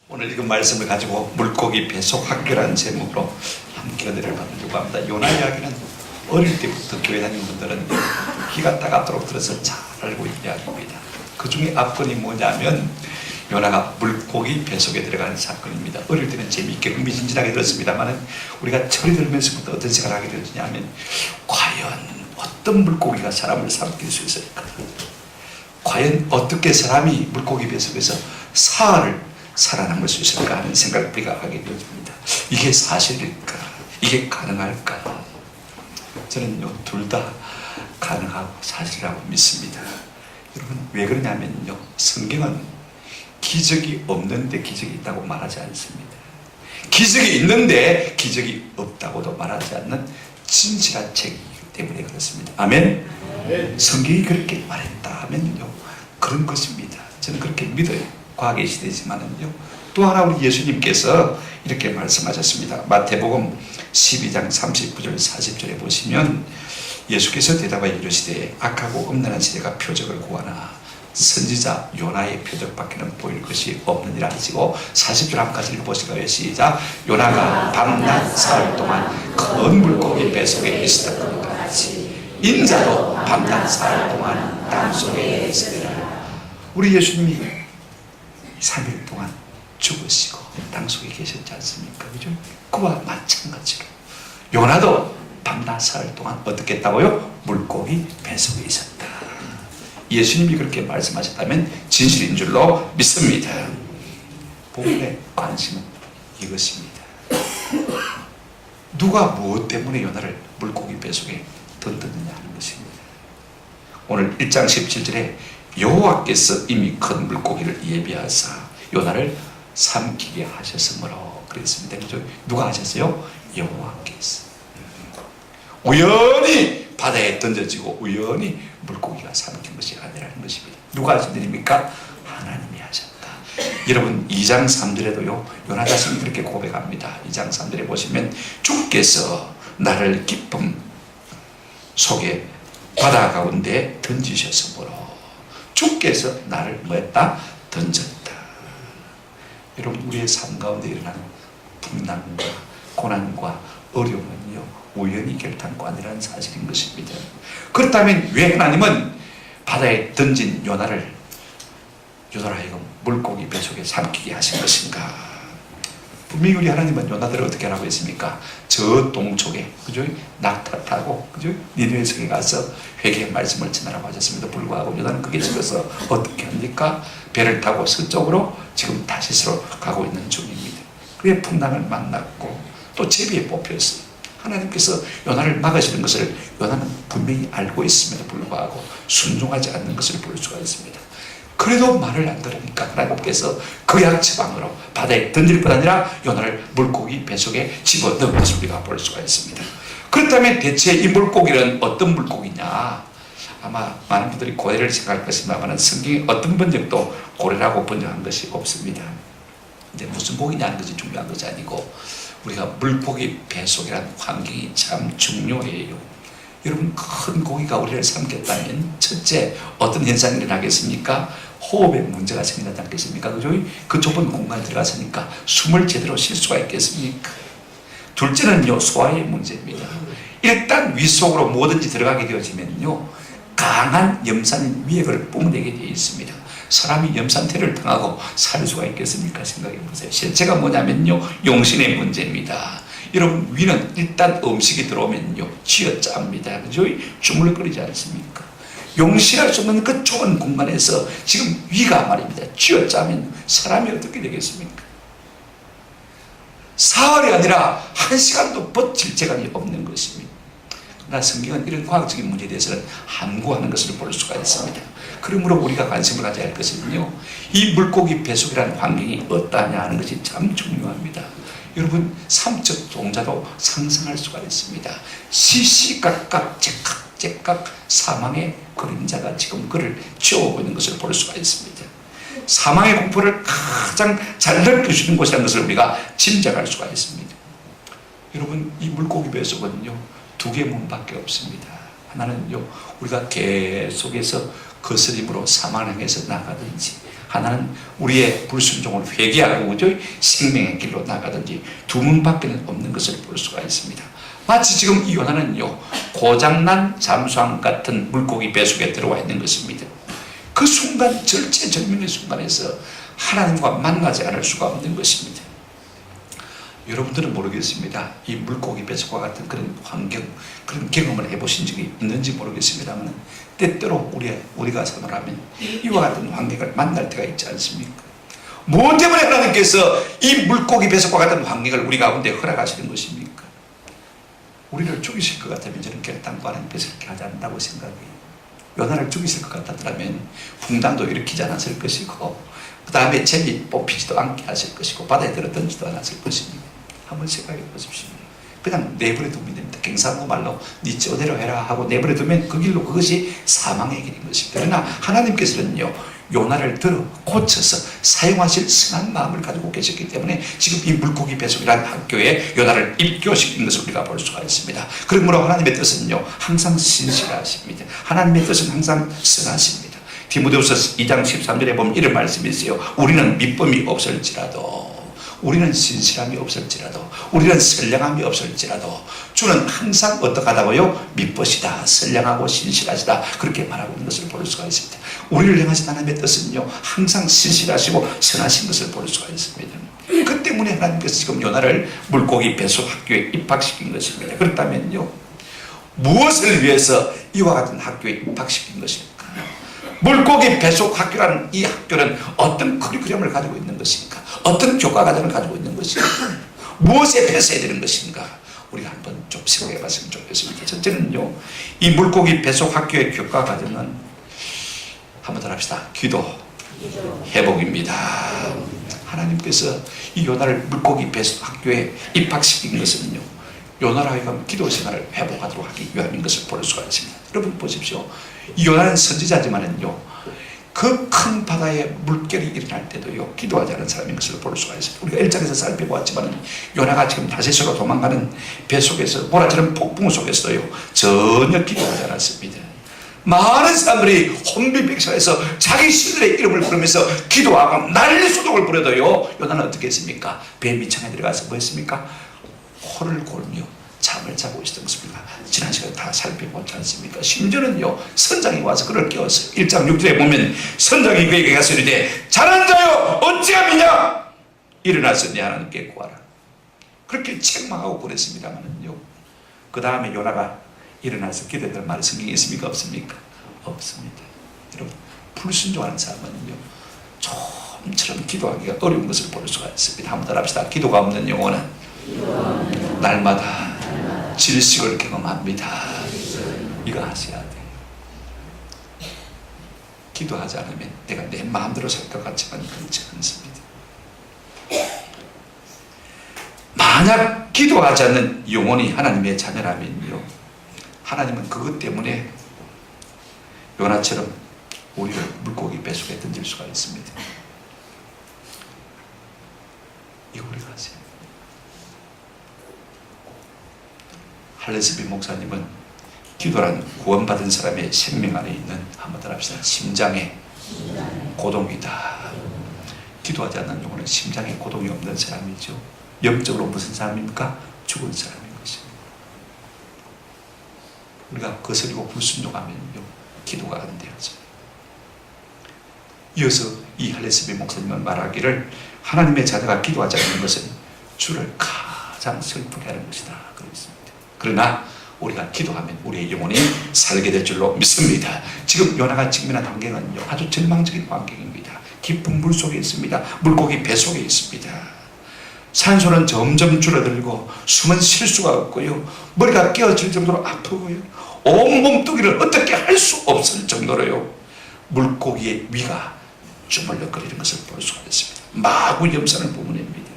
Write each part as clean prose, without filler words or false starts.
오늘 읽은 말씀을 가지고 물고기 배속 학교라는 제목으로 함께 은혜를 받으려고 합니다. 요나 이야기는 어릴 때부터 교회 다니는 분들은 귀가 따갑도록 들어서 잘 알고 있는 이야기입니다. 그 중에 앞건이 뭐냐면 요나가 물고기 배속에 들어가는 사건입니다. 어릴 때는 재미있게 흥미진진하게 들었습니다만 우리가 철이 들면서부터 어떤 생각을 하게 되느냐면 과연 어떤 물고기가 사람을 삼킬 수 있을까? 과연 어떻게 사람이 물고기 배속에서 사흘을 살아남을 수 있을까 하는 생각을 우리가 하게 되어집니다. 이게 사실일까? 이게 가능할까? 저는 둘 다 가능하고 사실이라고 믿습니다. 여러분 왜 그러냐면요, 성경은 기적이 없는데 기적이 있다고 말하지 않습니다. 기적이 있는데 기적이 없다고도 말하지 않는 진실한 책이기 때문에 그렇습니다. 아멘? 성경이 그렇게 말했다 하면요 그런 것입니다. 저는 그렇게 믿어요. 과학의 시대지만은요. 또 하나 우리 예수님께서 이렇게 말씀하셨습니다. 마태복음 12장 39절 40절에 보시면 예수께서 대답하여 이르시되 악하고 음란한 시대가 표적을 구하나 선지자 요나의 표적밖에는 보일 것이 없느니라 하시고 40절 한까지 읽어보실까요? 시작. 요나가 밤낮 사흘 동안 큰 물고기 뱃속에 있었던 것 같이 인자도 밤낮 사흘 동안 땅속에 있으리라. 우리 예수님이 3일 동안 죽으시고 땅속에 계셨지 않습니까? 그죠? 그와 마찬가지로 요나도 밤낮 사흘 동안 어떻게 했다고요? 물고기 뱃속에 있었다. 예수님이 그렇게 말씀하셨다면 진실인 줄로 믿습니다. 본문의 관심은 이것입니다. 누가 무엇 때문에 요나를 물고기 뱃속에 던졌느냐 하는 것입니다. 오늘 1장 17절에 여호와께서 이미 큰 물고기를 예비하사 요나를 삼키게 하셨으므로 그랬습니다. 그죠? 누가 하셨어요? 여호와께서. 우연히 바다에 던져지고 우연히 물고기가 삼킨 것이 아니라는 것입니다. 누가 하신 일입니까? 하나님이 하셨다. 여러분 2장 3절에도요 요나 자신이 그렇게 고백합니다. 2장 3절에 보시면 주께서 나를 깊음 속에 바다 가운데 던지셨으므로 주께서 나를 뭐했다? 던졌다. 여러분 우리의 삶 가운데 일어나는 풍랑과 고난과 어려움은요 우연히 결단코 아니라는 사실인 것입니다. 그렇다면 왜 하나님은 바다에 던진 요나를 요나로 하여금 물고기 뱃속에 삼키게 하신 것인가? 분명히 우리 하나님은 요나들을 어떻게 하라고 했습니까? 저 동쪽에 그죠? 낙타 타고 그죠? 니느웨 성에 가서 회개의 말씀을 전하라고 하셨습니다. 불구하고 요나는 그게 싫어서 어떻게 합니까? 배를 타고 서쪽으로 지금 다시스로 가고 있는 중입니다. 그의 풍랑을 만났고 또 제비에 뽑혔어요. 하나님께서 요나를 막으시는 것을 요나는 분명히 알고 있음에도 불구하고 순종하지 않는 것을 볼 수가 있습니다. 그래도 말을 안 들으니까 하나님께서 그약지방으로 바다에 던질 뿐 아니라 요나를 물고기 뱃속에 집어넣은 것을 우리가 볼 수가 있습니다. 그렇다면 대체 이 물고기는 어떤 물고기냐? 아마 많은 분들이 고래를 생각할 것입니다만 성경에 어떤 번역도 고래라고 번역한 것이 없습니다. 근데 무슨 고기냐는 것이 중요한 것이 아니고 우리가 물고기 뱃속이라는 환경이 참 중요해요. 여러분 큰 고기가 우리를 삼켰다면 첫째 어떤 현상이 일어나겠습니까? 호흡에 문제가 생기지 않겠습니까? 그죠? 그 좁은 공간에 들어갔으니까 숨을 제대로 쉴 수가 있겠습니까? 둘째는요 소화의 문제입니다. 일단 윗속으로 뭐든지 들어가게 되어지면요 강한 염산 위액을 뿜어내게 되어 있습니다. 사람이 염산태를 당하고 살 수가 있겠습니까? 생각해 보세요. 실제가 뭐냐면요 용신의 문제입니다. 여러분 위는 일단 음식이 들어오면요 쥐어짭니다. 그죠? 주물거리지 않습니까? 용신할 수 없는 그 좁은 공간에서 지금 위가 말입니다 쥐어짜면 사람이 어떻게 되겠습니까? 사흘이 아니라 1시간도 버틸 재간이 없는 것입니다. 그러나 성경은 이런 과학적인 문제에 대해서는 함구하는 것을 볼 수가 있습니다. 그러므로 우리가 관심을 가져야 할 것은요 이 물고기 뱃속이라는 환경이 어떠하냐 하는 것이 참 중요합니다. 여러분 삼척 동자도 상상할 수가 있습니다. 시시각각 제깍제깍 사망의 그림자가 지금 그를 쥐어오고 있는 것을 볼 수가 있습니다. 사망의 공포를 가장 잘 느껴주는 곳이라는 것을 우리가 짐작할 수가 있습니다. 여러분 이 물고기 뱃속은요 두 개의 문밖에 없습니다. 하나는요 우리가 계속해서 거스림으로 사망을 향해서 나가든지 하나는 우리의 불순종을 회개하고 그죠? 생명의 길로 나가든지 두 문밖에는 없는 것을 볼 수가 있습니다. 마치 지금 이 요나는요, 고장난 잠수함 같은 물고기 뱃속에 들어와 있는 것입니다. 그 순간, 절체절명의 순간에서 하나님과 만나지 않을 수가 없는 것입니다. 여러분들은 모르겠습니다. 이 물고기 뱃속과 같은 그런 환경, 그런 경험을 해보신 적이 있는지 모르겠습니다만, 때때로 우리가 생활하면 이와 같은 환경을 만날 때가 있지 않습니까? 무엇 때문에 하나님께서 이 물고기 뱃속과 같은 환경을 우리 가운데 허락하시는 것입니까? 우리를 죽이실 것 같으면 저는 결단코 하나님께서 이렇게 하지 않는다고 생각해요. 요나를 죽이실 것 같았더라면 풍랑도 일으키지 않았을 것이고, 그 다음에 잼이 뽑히지도 않게 하실 것이고, 바다에 들어던지도 않았을 것입니다. 한번 생각해 보십시오. 그냥 내버려 두면 됩니다. 경상도 말로 네 저대로 해라 하고 내버려 두면 그 길로 그것이 사망의 길인 것입니다. 그러나 하나님께서는요, 요나를 들어 고쳐서 사용하실 선한 마음을 가지고 계셨기 때문에 지금 이 물고기 뱃속이라는 학교에 요나를 입교시킨 것을 우리가 볼 수가 있습니다. 그러므로 하나님의 뜻은요, 항상 신실하십니다. 하나님의 뜻은 항상 선하십니다. 디모데후서 2장 13절에 보면 이런 말씀이 있어요. 우리는 밑범이 없을지라도, 우리는 신실함이 없을지라도, 우리는 선량함이 없을지라도 주는 항상 어떡하다고요? 미쁘시다, 선량하고 신실하시다, 그렇게 말하고 있는 것을 볼 수가 있습니다. 우리를 향하신 하나님의 뜻은요, 항상 신실하시고 선하신 것을 볼 수가 있습니다. 그 때문에 하나님께서 지금 요나를 물고기 뱃속 학교에 입학시킨 것입니다. 그렇다면요, 무엇을 위해서 이와 같은 학교에 입학시킨 것일까? 물고기 뱃속 학교라는 이 학교는 어떤 커리큘럼을 가지고 있는 것인가? 어떤 교과 과정을 가지고 있는 것인가? 무엇에 폐쇄해야 되는 것인가? 우리가 한번 좀 생각해 봤으면 좋겠습니다. 첫째는요, 이 물고기 뱃속 학교의 교과 과정은 한번 더 합시다. 기도, 회복입니다. 하나님께서 이 요나를 물고기 뱃속 학교에 입학시킨 것은요, 요나로 하여금 기도 생활을 회복하도록 하기 위함인 것을 볼 수가 있습니다. 여러분 보십시오. 이 요나는 선지자지만은요, 그 큰 바다에 물결이 일어날 때도요, 기도하지 않은 사람인 것을 볼 수가 있습니다. 우리가 1장에서 살펴보았지만 요나가 지금 다시스로 도망가는 배 속에서, 모라처럼 폭풍 속에서도요, 전혀 기도하지 않았습니다. 많은 사람들이 혼비백산해서 자기 신들의 이름을 부르면서 기도하고 난리 소동을 부려도요, 요나는 어떻게 했습니까? 배 밑창에 들어가서 뭐 했습니까? 코를 골며 잠을 자고 있었던 것입니다. 지난 시간에 다 살펴보지 않습니까? 심지어는요, 선장이 와서 그를 깨웠어요. 1장 6절에 보면 선장이 그에게 가서 이르되 잘한 자여 어찌함이냐, 일어나서 내 하나님께 구하라. 그렇게 책망하고 그랬습니다만은요, 그 다음에 요나가 일어나서 기도할 말이 성경에 있습니까? 없습니까? 없습니다. 여러분, 불순종하는 사람은요, 좀처럼 기도하기가 어려운 것을 볼 수가 있습니다. 한번 더 합시다. 기도가 없는 영혼은 날마다 질식을 경험합니다. 이거 하셔야 돼요. 기도하지 않으면 내가 내 마음대로 살 것 같지만 그렇지 않습니다. 만약 기도하지 않는 영혼이 하나님의 자녀라면요, 하나님은 그것 때문에 요나처럼 우리를 물고기 뱃속에 던질 수가 있습니다. 이거 우리가 하세요. 할레스비 목사님은 기도란 구원받은 사람의 생명 안에 있는, 한번 더 합시다, 심장의 고동이다. 기도하지 않는 영혼은 심장에 고동이 없는 사람이죠. 영적으로 무슨 사람입니까? 죽은 사람인 것입니다. 우리가 거스리고 불순종하면요, 기도가 안 되어져. 이어서 이 할레스비 목사님은 말하기를, 하나님의 자녀가 기도하지 않는 것은 주를 가장 슬프게 하는 것이다, 그랬습니다. 그러나 우리가 기도하면 우리의 영혼이 살게 될 줄로 믿습니다. 지금 요나가 직면한 환경은요, 아주 절망적인 환경입니다. 깊은 물 속에 있습니다. 물고기 배 속에 있습니다. 산소는 점점 줄어들고 숨은 쉴 수가 없고요, 머리가 깨어질 정도로 아프고요, 온 몸뚱이를 어떻게 할 수 없을 정도로요, 물고기의 위가 주물럭거리는 것을 볼 수가 있습니다. 마구 염산을 뿜어냅니다.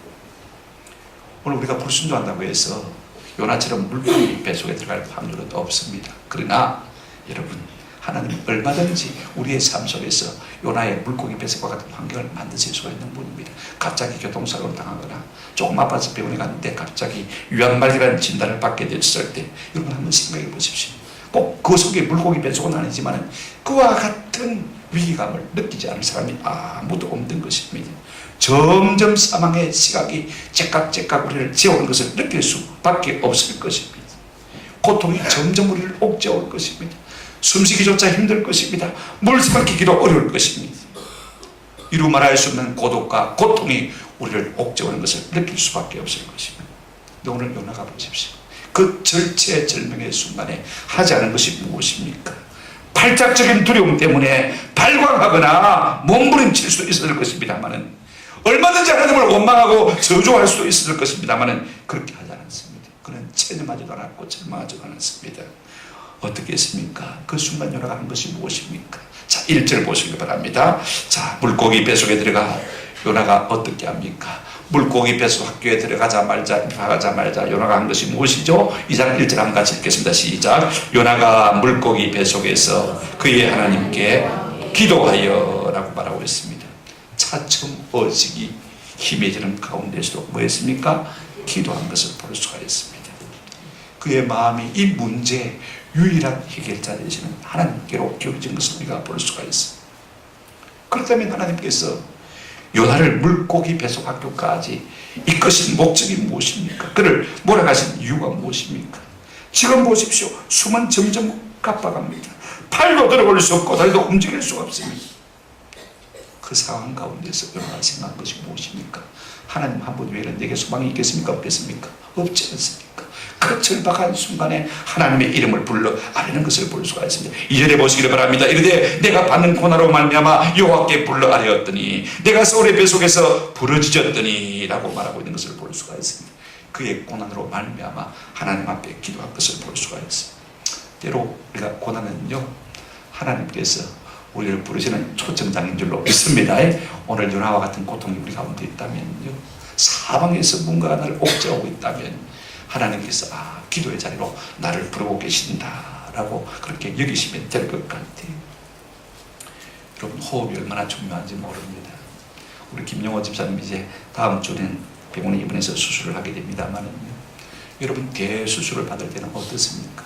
오늘 우리가 불순종한다고 해서 요나처럼 물고기 뱃속에 들어갈 확률은 없습니다. 그러나 여러분, 하나님은 얼마든지 우리의 삶 속에서 요나의 물고기 뱃속과 같은 환경을 만드실 수가 있는 분입니다. 갑자기 교통사고를 당하거나 조금 아파서 병원에 갔는데 갑자기 위암말기라는 진단을 받게 됐을 때, 여러분 한번 생각해 보십시오. 꼭 그 속에 물고기 뱃속은 아니지만 그와 같은 위기감을 느끼지 않을 사람이 아무도 없는 것입니다. 점점 사망의 시각이 째깍째깍 우리를 재우는 것을 느낄 수밖에 없을 것입니다. 고통이 점점 우리를 옥죄올 것입니다. 숨쉬기조차 힘들 것입니다. 물 삼키기도 어려울 것입니다. 이루 말할 수 없는 고독과 고통이 우리를 옥죄오는 것을 느낄 수밖에 없을 것입니다. 오늘 요나가 보십시오. 그 절체절명의 순간에 하지 않은 것이 무엇입니까? 발작적인 두려움 때문에 발광하거나 몸부림칠 수도 있을 것입니다만은, 얼마든지 하나님을 원망하고 저주할 수도 있을 것입니다만은 그렇게 하지 않았습니다. 그는 체념하지도 않았고 절망하지도 않았습니다. 어떻게 했습니까? 그 순간 요나가 한 것이 무엇입니까? 자, 1절 보시기 바랍니다. 자, 물고기 뱃속에 들어가 요나가 어떻게 합니까? 물고기 뱃속 학교에 들어가자 말자 요나가 한 것이 무엇이죠? 2장 1절 한번 같이 읽겠습니다. 시작. 요나가 물고기 뱃속에서 그의 하나님께 기도하여 라고 말하고 있습니다. 차츰 어식이 힘해지는 가운데서도 뭐 했습니까? 기도한 것을 볼 수가 있습니다. 그의 마음이 이 문제의 유일한 해결자 되시는 하나님께로 기울어진 것을 우리가 볼 수가 있습니다. 그렇다면 하나님께서 요나를 물고기 뱃속 학교까지 이끄신 목적이 무엇입니까? 그를 몰아가신 이유가 무엇입니까? 지금 보십시오. 숨은 점점 가빠갑니다. 팔도 들어볼 수 없고 다리도 움직일 수가 없습니다. 그 상황 가운데서 요나가 생각한 것이 무엇입니까? 하나님 한 분 외에는 내게 소망이 있겠습니까? 없겠습니까? 없지 않습니까? 그 절박한 순간에 하나님의 이름을 불러 아뢰는 것을 볼 수가 있습니다. 2절에 보시기를 바랍니다. 이르되 내가 받는 고난으로 말미암아 여호와께 불러 아뢰었더니 내가 서울의 뱃속에서 부러지졌더니 라고 말하고 있는 것을 볼 수가 있습니다. 그의 고난으로 말미암아 하나님 앞에 기도한 것을 볼 수가 있습니다. 때로 우리가 고난은요, 하나님께서 우리를 부르시는 초청장인 줄로 믿습니다. 오늘 요나와 같은 고통이 우리 가운데 있다면요, 사방에서 뭔가가 나를 옥죄하고 있다면 하나님께서 기도의 자리로 나를 부르고 계신다라고 그렇게 여기시면 될 것 같아요. 여러분, 호흡이 얼마나 중요한지 모릅니다. 우리 김영호 집사님 이제 다음 주에는 병원에 입원해서 수술을 하게 됩니다만은요, 여러분 대수술을 받을 때는 어떻습니까?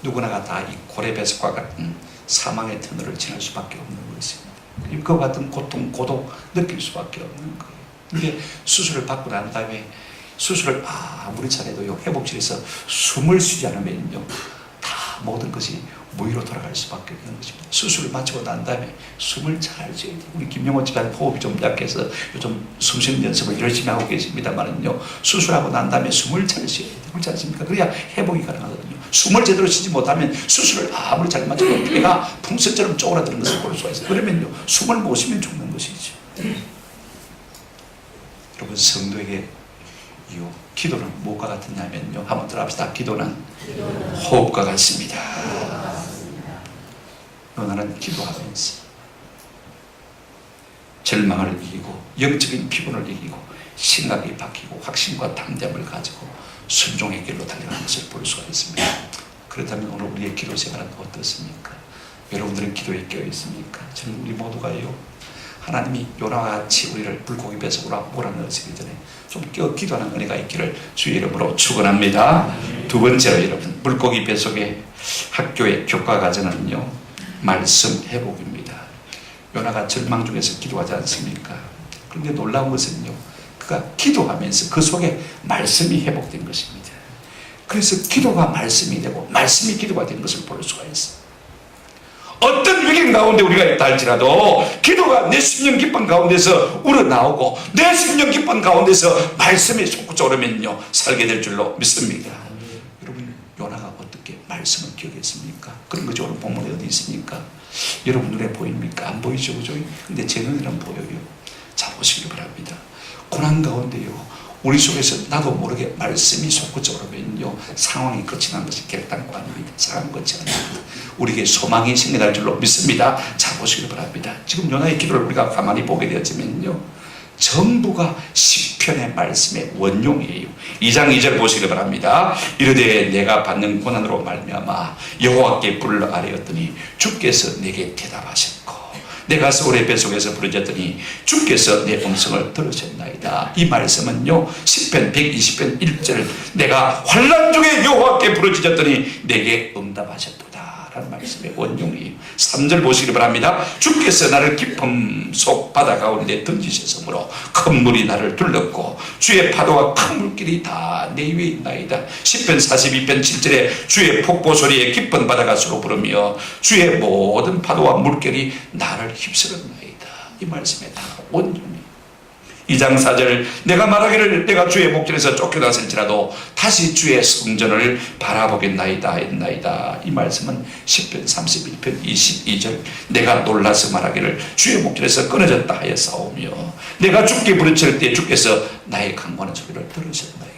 누구나가 다 이 고래배석과 같은 사망의 터널을 지날 수밖에 없는 것입니다. 그와 같은 고통, 고독 느낄 수밖에 없는 거예요. 근데 수술을 받고 난 다음에 수술을 아무리 잘해도요, 회복실에서 숨을 쉬지 않으면요, 다 모든 것이 무의로 돌아갈 수밖에 없는 것입니다. 수술을 마치고 난 다음에 숨을 잘 쉬어야 돼요. 우리 김영호 집사님 호흡이 좀 약해서 요즘 숨 쉬는 연습을 열심히 하고 계십니다만은요, 수술하고 난 다음에 숨을 잘 쉬어야 돼요. 그렇지 않습니까? 그래야 회복이 가능하거든요. 숨을 제대로 쉬지 못하면 수술을 아무리 잘 마쳐도 폐가 풍선처럼 쪼그라드는 것을 볼 수가 있어요. 그러면요, 숨을 못 쉬면 죽는 것이죠. 여러분, 성도에게 기도는 뭐가 같으냐면요, 한번 들어갑시다. 기도는 호흡과 같습니다. 요나는 기도하면서 절망을 이기고 영적인 피곤을 이기고 생각이 바뀌고 확신과 담대함을 가지고 순종의 길로 달려가는 것을 볼 수가 있습니다. 그렇다면 오늘 우리의 기도 생활은 어떻습니까? 여러분들은 기도에 깨어 있습니까? 저는 우리 모두가요, 하나님이 요나와 같이 우리를 물고기 뱃속으로 몰아넣으시기 전에 좀 깨어 기도하는 은혜가 있기를 주의 이름으로 축원합니다. 두 번째로 여러분, 물고기 뱃속의 학교의 교과 과정은요, 말씀 회복입니다. 요나가 절망 중에서 기도하지 않습니까? 그런데 놀라운 것은요, 그가 기도하면서 그 속에 말씀이 회복된 것입니다. 그래서 기도가 말씀이 되고 말씀이 기도가 된 것을 볼 수가 있어요. 어떤 위기 가운데 우리가 있다 할지라도 기도가 내 심령 깊은 가운데서 우러나오고 내 심령 깊은 가운데서 말씀이 솟구쳐 오르면요, 살게 될 줄로 믿습니다. 여러분, 요나가 어떻게 말씀을 기억했습니까? 그런 것이 오늘 본문에 어디 있습니까? 여러분 눈에 보입니까? 안 보이죠, 그죠? 근데 제 눈에는 보여요. 자, 보시기 바랍니다. 고난 가운데요, 우리 속에서 나도 모르게 말씀이 솟구쳐 오르면요, 상황이 끝이 난 것이 결단코 아닙니다. 상황 끝이 아닙니다. 우리에게 소망이 생겨날 줄로 믿습니다. 자, 보시기 바랍니다. 지금 요나의 기도를 우리가 가만히 보게 되어지면요, 전부가 시편의 말씀의 원용이에요. 2장 2절 보시기 바랍니다. 이르되 내가 받는 고난으로 말미암아 여호와께 불러 아뢰었더니 주께서 내게 대답하셨고 내가 서울의 뱃속에서 부르짖었더니 주께서 내 음성을 들으셨나이다. 이 말씀은요, 시편 120편 1절 내가 환난 중에 여호와께 부르짖었더니 내게 응답하셨도다 라는 말씀의 원흉이에요. 3절 보시기 바랍니다. 주께서 나를 깊음 속 바다 가운데 던지셨으므로 큰 물이 나를 둘렀고 주의 파도와 큰 물길이 다 내 위에 있나이다. 시편 42편 7절에 주의 폭포 소리에 깊은 바다가 서로 부르며 주의 모든 파도와 물결이 나를 휩쓸었나이다. 이 말씀에 다 원흉이에요. 2장 4절 내가 말하기를 내가 주의 목전에서 쫓겨났을지라도 다시 주의 성전을 바라보겠나이다 했나이다. 이 말씀은 시편 31편 22절 내가 놀라서 말하기를 주의 목전에서 끊어졌다 하였사오며 내가 주께 부르짖을 때 주께서 나의 간구하는 소리를 들으셨나이다.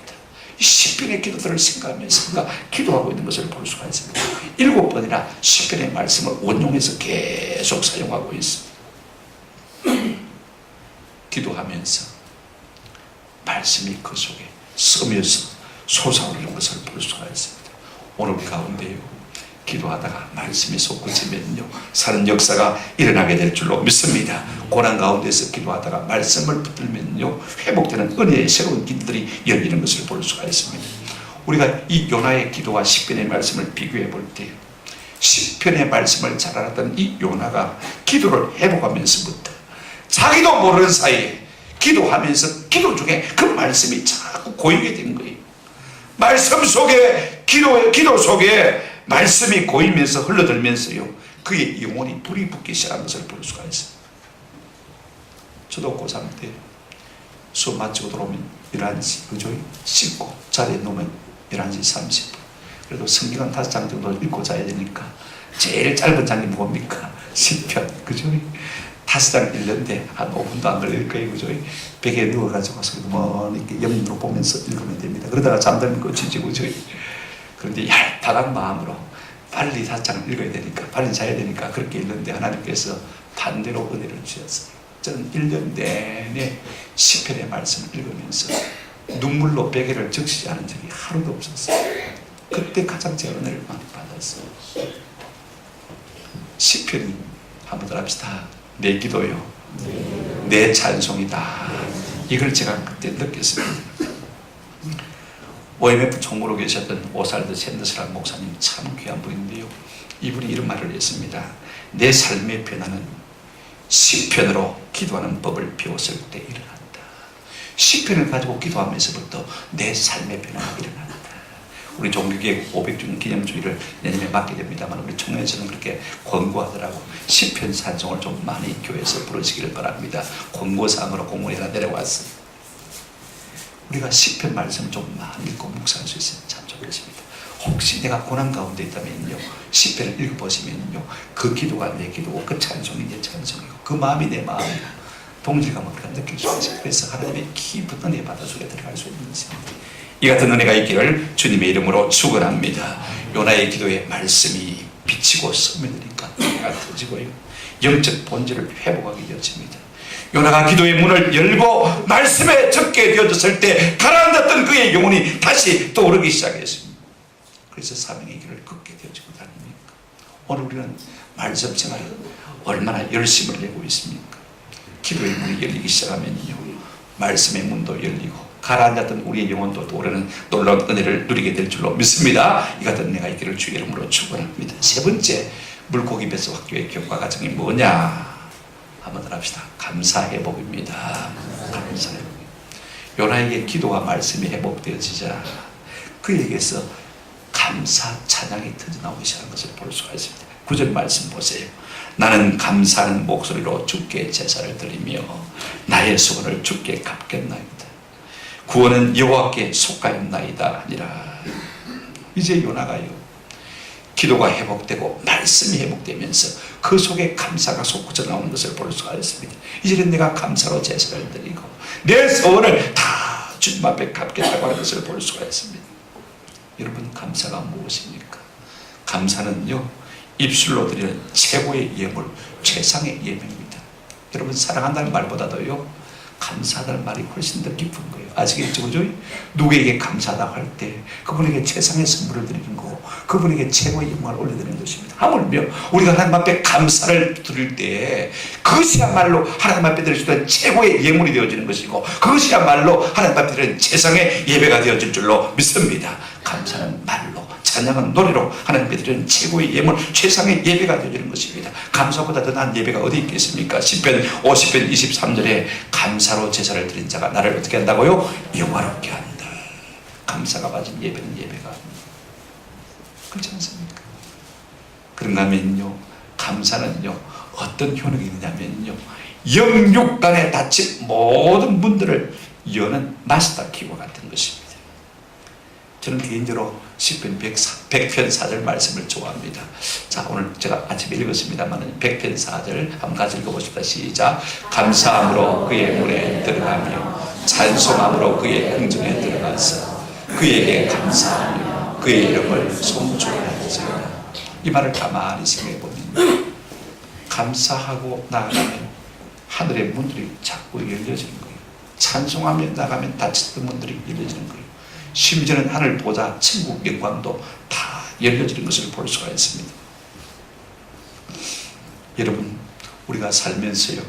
이 시편의 기도들을 생각하면서 그가 기도하고 있는 것을 볼 수가 있습니다. 7번이나 시편의 말씀을 원용해서 계속 사용하고 있습니다. 기도하면서 말씀이 그 속에 스며서 솟아오르는 것을 볼 수가 있습니다. 오늘 가운데요 기도하다가 말씀이 솟구치면요 사는 역사가 일어나게 될 줄로 믿습니다. 고난 가운데서 기도하다가 말씀을 붙들면요 회복되는 은혜의 새로운 길들이 열리는 것을 볼 수가 있습니다. 우리가 이 요나의 기도와 시편의 말씀을 비교해 볼 때 시편의 말씀을 잘 알았던 이 요나가 기도를 회복하면서부터 자기도 모르는 사이에 기도하면서 기도 중에 그 말씀이 자꾸 고이게 된 거예요. 말씀 속에 기도 속에 말씀이 고이면서 흘러들면서요 그의 영혼이 불이 붙기 시작한 것을 볼 수가 있어요. 저도 고3 때 수업 마치고 들어오면 11시 그죠? 씻고 자리에 누우면 11시 30분 그래도 성경 5장 정도 읽고 자야 되니까 제일 짧은 장이 뭡니까? 시편 그죠? 5장 읽는데 한 5분도 안 걸릴 거예요. 그죠? 베개에 누워가지고 뭐 이렇게 옆으로 보면서 읽으면 됩니다. 그러다가 잠들면 끝이지. 그죠? 그런데 얄팍한 마음으로 빨리 4장을 읽어야 되니까 빨리 자야 되니까 그렇게 읽는데 하나님께서 반대로 은혜를 주셨어요. 저는 1년 내내 시편의 말씀을 읽으면서 눈물로 베개를 적시지 않은 적이 하루도 없었어요. 그때 가장 제가 은혜를 많이 받았어요. 시편이 한번 더 합시다. 내 기도요 내 찬송이다. 이걸 제가 그때 느꼈습니다. OMF 총무로 계셨던 오살드 샌더스라는 목사님 참 귀한 분인데요 이분이 이런 말을 했습니다. 내 삶의 변화는 시편으로 기도하는 법을 배웠을 때 일어난다. 시편을 가지고 기도하면서부터 내 삶의 변화가 일어난다. 우리 종교개혁 500주년 기념주의를 내년에 맞게 됩니다만 우리 총회에서는 그렇게 권고하더라고. 시편 찬송을 좀 많이 교회에서 부르시기를 바랍니다. 권고사항으로 공문이 하나 내려왔어요. 우리가 시편 말씀을 좀 많이 읽고 묵상할 수 있으면 참 좋겠습니다. 혹시 내가 고난 가운데 있다면요 시편을 읽어보시면요 그 기도가 내 기도고 그 찬송이 내 찬송이고 그 마음이 내 마음이고 동질감을 우리가 느낄 수 있어요. 그래서 하나님의 깊은 은혜 바다 속에 들어갈 수 있는 것입니다. 이 같은 은혜가 있기를 주님의 이름으로 축원합니다. 요나의 기도에 말씀이 비치고 스며드니까 은혜가 터지고요 영적 본질을 회복하게 되었습니다. 요나가 기도의 문을 열고 말씀에 적게 되어졌을 때 가라앉았던 그의 영혼이 다시 떠오르기 시작했습니다. 그래서 사명의 길을 걷게 되어지고 다닙니까? 오늘 우리는 말씀 생활에 얼마나 열심을 내고 있습니까? 기도의 문이 열리기 시작하면요 말씀의 문도 열리고 가라앉았던 우리의 영혼도 떠오르는 놀라운 은혜를 누리게 될 줄로 믿습니다. 이 같은 은혜가 있기를 주의 이름으로 축원합니다. 세 번째 물고기 뱃속 학교의 교과 과정이 뭐냐? 한번 더 합시다. 감사 회복입니다. 감사 회복. 요나에게 기도와 말씀이 회복되어지자 그에게서 감사 찬양이 터져나오기 시작한 것을 볼 수가 있습니다. 9절 말씀 보세요. 나는 감사하는 목소리로 주께 제사를 드리며 나의 소원을 주께 갚겠나이다. 구원은 여호와께 속하였나이다 하니라. 이제 요나가요 기도가 회복되고 말씀이 회복되면서 그 속에 감사가 솟구쳐 나오는 것을 볼 수가 있습니다. 이제는 내가 감사로 제사를 드리고 내 소원을 다 주님 앞에 갚겠다고 하는 것을 볼 수가 있습니다. 여러분 감사가 무엇입니까? 감사는요 입술로 드리는 최고의 예물, 최상의 예명입니다. 여러분 사랑한다는 말보다도요 감사하다는 말이 훨씬 더 깊은 거예요. 아시겠죠? 그죠? 누구에게 감사하다고 할 때 그분에게 최상의 선물을 드리는 거고 그분에게 최고의 영광을 올려드리는 것입니다. 하물며 우리가 하나님 앞에 감사를 드릴 때 그것이야말로 하나님 앞에 드릴 수 있는 최고의 예물이 되어지는 것이고 그것이야말로 하나님 앞에 드리는 최상의 예배가 되어질 줄로 믿습니다. 감사는 말로 찬양은 노래로 하나님께 드리는 최고의 예물, 최상의 예배가 되어지는 것입니다. 감사보다 더 나은 예배가 어디 있겠습니까? 시편 50편 23절에 감사로 제사를 드린 자가 나를 어떻게 한다고요? 영화롭게 한다. 감사가 빠진 예배는 예배가 아닙니다. 그렇지 않습니까? 그런가 하면요, 감사는요 어떤 효능이 있느냐면요, 영육간에 닫힌 모든 문들을 여는 마스터 키와 같은 것입니다. 저는 개인적으로 시편 100편 4절 말씀을 좋아합니다. 자, 오늘 제가 아침에 읽었습니다만 100편 4절 한번 같이 읽어보십시다. 시작. 감사함으로 그의 문에 들어가며 찬송함으로 그의 궁정에 들어가서 그에게 감사하며 그의 이름을 송축하리라. 이 말을 가만히 생각해 보면 감사하고 나아가면 하늘의 문들이 자꾸 열려지는 거예요. 찬송하며 나가면 닫혔던 문들이 열려지는 거예요. 심지어는 하늘 보좌 천국 영광도 다 열려지는 것을 볼 수가 있습니다. 여러분, 우리가 살면서요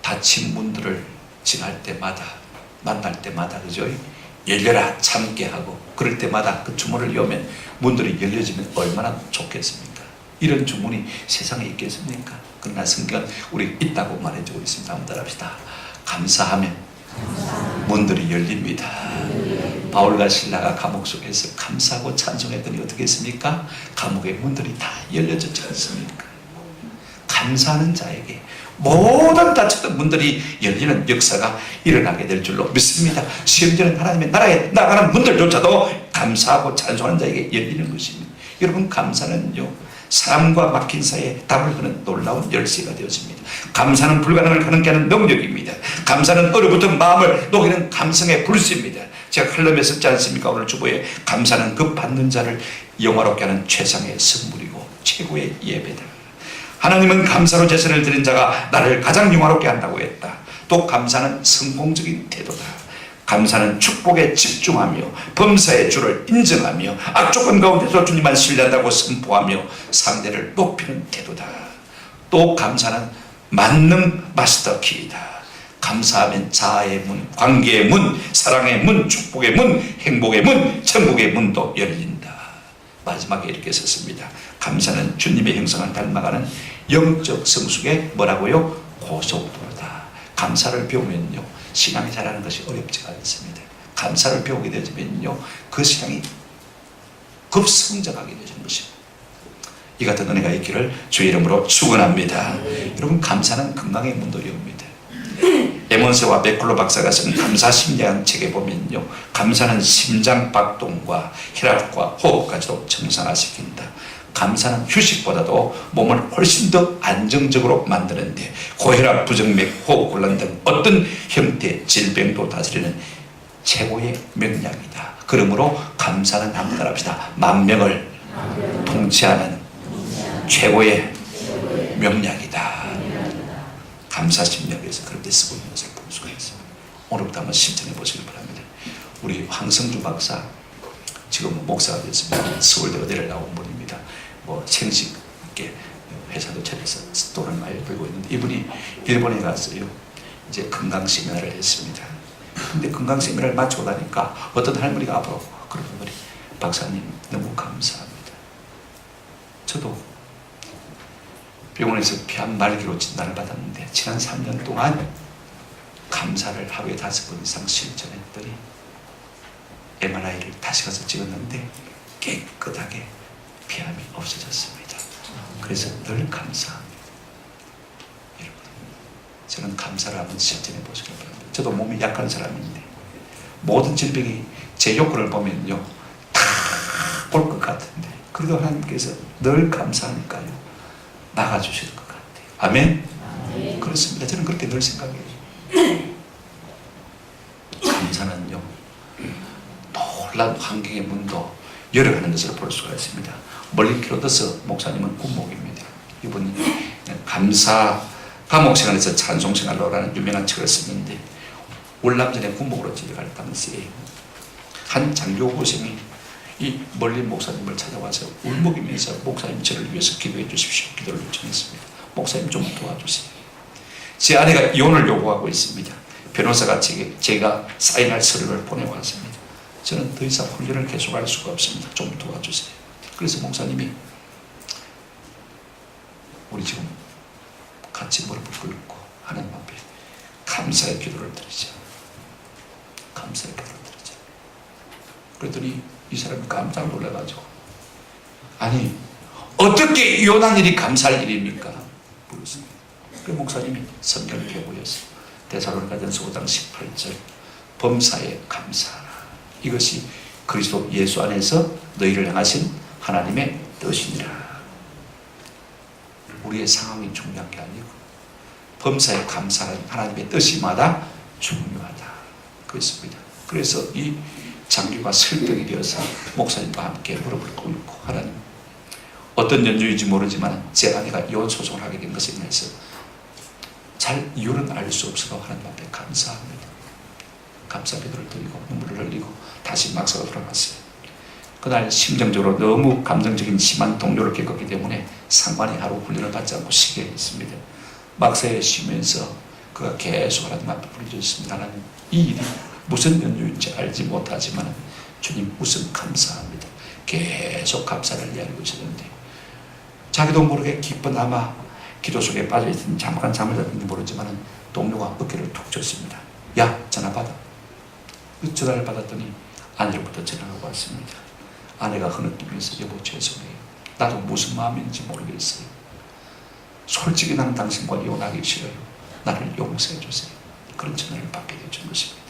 닫힌 문들을 지날 때마다, 만날 때마다, 그죠? 열려라 참게 하고, 그럴 때마다 그 주문을 여면 문들이 열려지면 얼마나 좋겠습니까? 이런 주문이 세상에 있겠습니까? 그러나 성경은 우리 있다고 말해주고 있습니다. 한번 따라합시다. 감사하면 문들이 열립니다. 바울과 신라가 감옥 속에서 감사하고 찬송했더니 어떻게 했습니까? 감옥의 문들이 다 열려졌지 않습니까? 감사하는 자에게 모든 닫혔던 문들이 열리는 역사가 일어나게 될 줄로 믿습니다. 심지어는 하나님의 나라에 나가는 문들조차도 감사하고 찬송하는 자에게 열리는 것입니다. 여러분, 감사는요 사람과 막힌 사이에 답을 하는 놀라운 열쇠가 되었습니다. 감사는 불가능을 가능케 하는 능력입니다. 감사는 얼어붙은 마음을 녹이는 감성의 불씨입니다. 제가 칼럼에 썼지 않습니까? 오늘 주보에 감사는 그 받는 자를 영화롭게 하는 최상의 선물이고 최고의 예배다. 하나님은 감사로 제사를 드린 자가 나를 가장 영화롭게 한다고 했다. 또 감사는 성공적인 태도다. 감사는 축복에 집중하며 범사의 주를 인정하며 악조건 가운데서 주님만 신뢰한다고 선포하며 상대를 높이는 태도다. 또 감사는 만능 마스터키이다. 감사하면 자아의 문, 관계의 문, 사랑의 문, 축복의 문, 행복의 문, 천국의 문도 열린다. 마지막에 이렇게 썼습니다. 감사는 주님의 형상을 닮아가는 영적 성숙의 뭐라고요? 고속도로다. 감사를 배우면요 신앙이 자라는 것이 어렵지가 않습니다. 감사를 배우게 되면요 그 신앙이 급성장하게 되는 것입니다. 이 같은 은혜가 있기를 주의 이름으로 축원합니다. 여러분, 감사는 건강의 문도 엽니다. 에몬세와 맥클로 박사가 쓴 감사심리학 책에 보면요 감사는 심장 박동과 혈압과 호흡까지도 정상화시킨다. 감사는 휴식보다도 몸을 훨씬 더 안정적으로 만드는데 고혈압, 부정맥, 호흡곤란 등 어떤 형태의 질병도 다스리는 최고의 명약이다. 그러므로 감사는 한번 따라합시다. 만명을 통치하는 최고의 명약이다. 감사심리학에서 그렇게 쓰고 있는 것을 볼 수가 있습니다. 오늘부터 한번 실천해 보시기 바랍니다. 우리 황성주 박사, 지금 목사가 됐습니다. 서울대 의대를 나온 분입니다. 생식 있게 회사도 차려서 돈을 많이 벌고 있는데, 이분이 일본에 가서요 이제 건강 세미나를 했습니다. 근데 건강 세미나를 마치고 나니까 어떤 할머니가 앞으로 그러더니 박사님 너무 감사합니다. 저도 병원에서 폐암 말기로 진단을 받았는데 지난 3년 동안 감사를 하루에 5번 이상 실천했더니 MRI를 다시 가서 찍었는데 깨끗하게 폐암이 없어졌습니다. 그래서 늘 감사합니다. 여러분, 저는 감사를 한번 실천해 보시기 바랍니다. 저도 몸이 약한 사람인데 모든 질병이 제 요건을 보면요 다 올 것 같은데 그래도 하나님께서 늘 감사하니까요 막아주실 것 같아요. 아멘? 아멘. 그렇습니다. 저는 그렇게 늘 생각해요. 감사는요 놀라운 환경의 문도 열어가는 것을 볼 수가 있습니다. 멀리키로더스 목사님은 군목입니다. 이분이 감사 감옥생활에서 찬송생활로라는 유명한 책을 썼는데 월남전에 군목으로 집에갈 당시에 한 장교고생이 이 멀린 목사님을 찾아와서 울먹이면서 목사님 저를 위해서 기도해 주십시오. 기도를 요청했습니다. 목사님 좀 도와주세요. 제 아내가 이혼을 요구하고 있습니다. 변호사가 제가 사인할 서류를 보내왔습니다. 저는 더 이상 훈련을 계속할 수가 없습니다. 좀 도와주세요. 그래서 목사님이 우리 지금 같이 무릎을 꿇고 하나님 앞에 감사의 기도를 드리자. 감사의 기도를 드리자. 그랬더니 이 사람이 깜짝 놀라가지고, 아니 어떻게 요난 일이 감사할 일입니까? 물었습니다. 그 목사님이 성경을 펴보였어요. 데살로니가전서 5장 18절 범사에 감사하라. 이것이 그리스도 예수 안에서 너희를 향하신 하나님의 뜻이니라. 우리의 상황이 중요한 게 아니고 범사에 감사하는 하나님의 뜻이마다 중요하다. 그렇습니다. 그래서 이 장교가 설득이 되어서 목사님과 함께 무릎을 꿇고, 하나님, 어떤 연주인지 모르지만 제 아내가 이혼 소송을 하게 된 것에 인해서 잘 이유는 알 수 없어도 하나님 앞에 감사합니다. 감사 기도를 드리고 눈물을 흘리고 다시 막사로 돌아갔어요. 그날 심정적으로 너무 감정적인 심한 동요를 겪었기 때문에 상관이 하루 훈련을 받지 않고 쉬게 했습니다. 막사에 쉬면서 그가 계속 하나님 앞에 부르짖었습니다. 하나님, 이 일이 무슨 연유인지 알지 못하지만 주님 우선 감사합니다. 계속 감사를 이야기하고 있었는데 자기도 모르게 기쁜 아마 기도 속에 빠져있던 잠깐 잠을 잤는지 모르지만 동료가 어깨를 툭 쳤습니다. 야, 전화 받아. 그 전화를 받았더니 아내로부터 전화가 왔습니다. 아내가 흐느끼면서 여보 죄송해요. 나도 무슨 마음인지 모르겠어요. 솔직히 나는 당신과 이혼하기 싫어요. 나를 용서해 주세요. 그런 전화를 받게 되준 것입니다.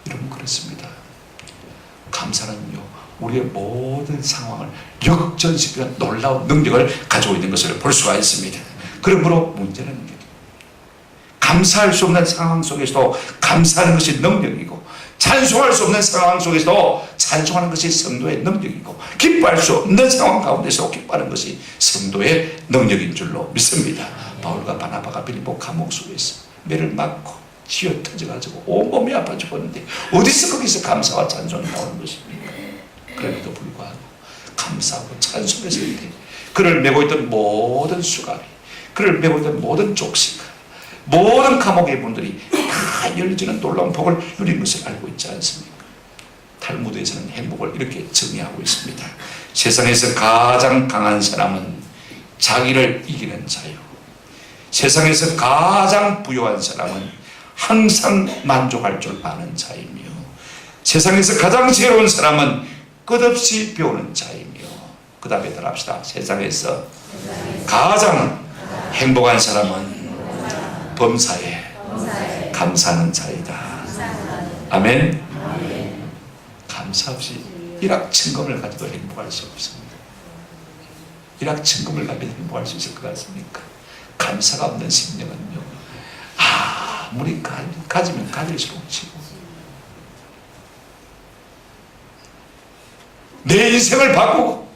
여러분, 그렇습니다. 감사는요, 우리의 모든 상황을 역전시키는 놀라운 능력을 가지고 있는 것을 볼 수가 있습니다. 그러므로 문제는 감사할 수 없는 상황 속에서도 감사하는 것이 능력이고, 찬송할 수 없는 상황 속에서도 찬송하는 것이 성도의 능력이고, 기뻐할 수 없는 상황 가운데서 기뻐하는 것이 성도의 능력인 줄로 믿습니다. 바울과 바나바가 빌립보 감옥 속에서 매를 맞고 쥐어 터져가지고 온몸이 아파 죽었는데 어디서 거기서 감사와 찬송이 나오는 것입니까? 그럼에도 불구하고 감사하고 찬송했을 때 그를 메고 있던 모든 수갑이, 그를 메고 있던 모든 족쇄가, 모든 감옥의 문들이 다 열리는 놀라운 복을 누린 것을 알고 있지 않습니까? 탈무드에서는 행복을 이렇게 정의하고 있습니다. 세상에서 가장 강한 사람은 자기를 이기는 자요, 세상에서 가장 부유한 사람은 항상 만족할 줄 아는 자이며, 세상에서 가장 새로운 사람은 끝없이 배우는 자이며, 그 다음에 따라합시다. 세상에서 가장 행복한 사람은 범사에 감사하는 자이다. 아멘. 감사 없이 일확천금을 가지고 행복할 수 없습니다. 일확천금을 가지고 행복할 수 있을 것 같습니까? 감사가 없는 심령은요, 아무리 가지면 가질수록 지고, 내 인생을 바꾸고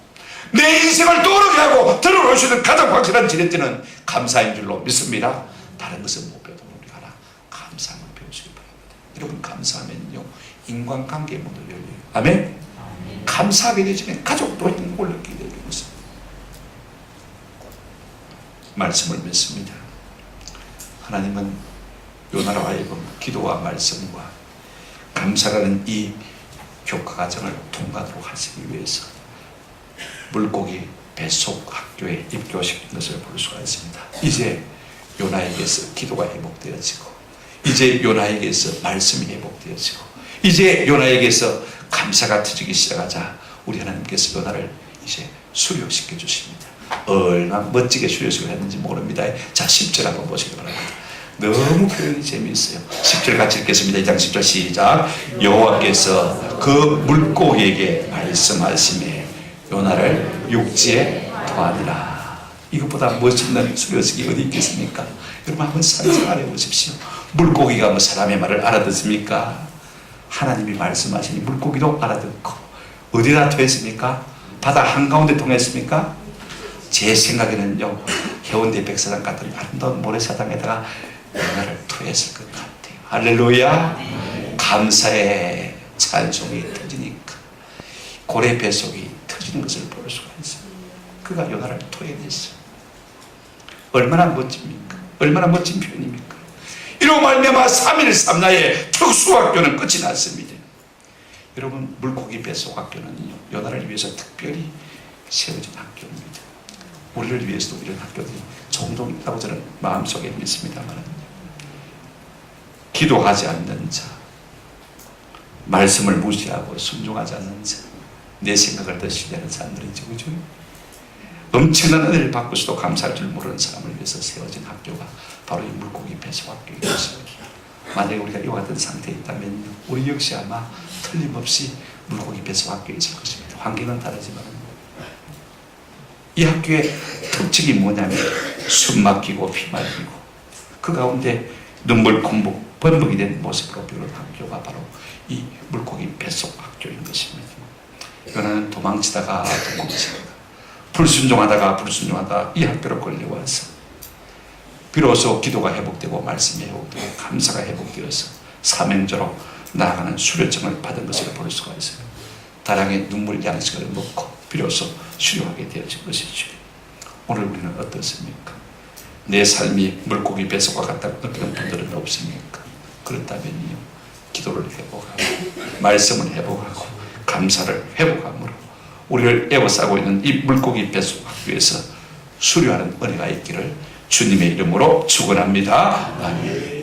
내 인생을 떠오르게 하고 들어올 수 있는 가장 확실한 지렛대는 감사인 줄로 믿습니다. 다른 것은 못 배워도 우리가 하나 감사함을 배우시기 바랍니다. 여러분, 감사하면요 인간관계의 문을 열려요. 아멘? 감사하게 되시면 가족도 행복을 느끼게 되는 것입니다. 말씀을 믿습니다. 하나님은 요나로 하여금 기도와 말씀과 감사라는 이 교과 과정을 통과하도록 하시기 위해서 물고기 뱃속 학교에 입교시킨 것을 볼 수가 있습니다. 이제 요나에게서 기도가 회복되어지고, 이제 요나에게서 말씀이 회복되어지고, 이제 요나에게서 감사가 터지기 시작하자 우리 하나님께서 요나를 이제 수료시켜 주십니다. 얼마나 멋지게 수료식을 했는지 모릅니다. 자, 10절 한번 보시기 바랍니다. 너무 표현이 재미있어요. 10절 같이 읽겠습니다. 2장 10절 시작. 여호와께서 그 물고기에게 말씀하시매 요나를 육지에 토하니라. 이것보다 멋있는 수료식이 어디 있겠습니까? 여러분, 한번 상상을 해보십시오. 물고기가 뭐 사람의 말을 알아듣습니까? 하나님이 말씀하시니 물고기도 알아듣고, 어디다 토했습니까? 바다 한가운데 통했습니까? 제 생각에는요, 해운대 백사장 같은 아름다운 모래사장에다가 요나를 토했을 것 같아요. 할렐루야. 감사의 찬송이 터지니까 고래 뱃속이 터지는 것을 볼 수가 있습니다. 그가 요나를 토해냈어요. 얼마나 멋집니까? 얼마나 멋진 표현입니까? 이로 말미암아 3일 3야의 특수학교는 끝이 났습니다. 여러분, 물고기 뱃속 학교는요, 요나를 위해서 특별히 세워진 학교입니다. 우리를 위해서도 이런 학교들이 종종 있다고 저는 마음속에 믿습니다만, 기도하지 않는 자, 말씀을 무시하고 순종하지 않는 자, 내 생각을 더 신뢰하는 사람들이죠. 그죠? 엄청난 은혜를 받고서도 감사할 줄 모르는 사람을 위해서 세워진 학교가 바로 이 물고기 뱃속 학교인 것입니다. 만약에 우리가 이와 같은 상태에 있다면 우리 역시 아마 틀림없이 물고기 뱃속 학교에 있을 것입니다. 환경은 다르지만 이 학교의 특징이 뭐냐면 숨 막히고 피 말리고 그 가운데 눈물 범벅이 된 모습으로 비는 학교가 바로 이 물고기 뱃속 학교인 것입니다. 요나는 도망치다가 불순종하다가 이 학교로 끌려와서 비로소 기도가 회복되고 말씀이 회복되고 감사가 회복되어서 사명자로 나아가는 수료증을 받은 것을 볼 수가 있어요. 다량의 눈물 양식을 먹고 비로소 수료하게 되어진 것이죠. 오늘 우리는 어떻습니까? 내 삶이 물고기 뱃속과 같다고 느끼는 분들은 없습니까? 그렇다면요, 기도를 회복하고 말씀을 회복하고 감사를 회복함으로 우리를 에워싸고 있는 이 물고기 뱃속 학교에서 수료하는 은혜가 있기를 주님의 이름으로 축원합니다. 아멘.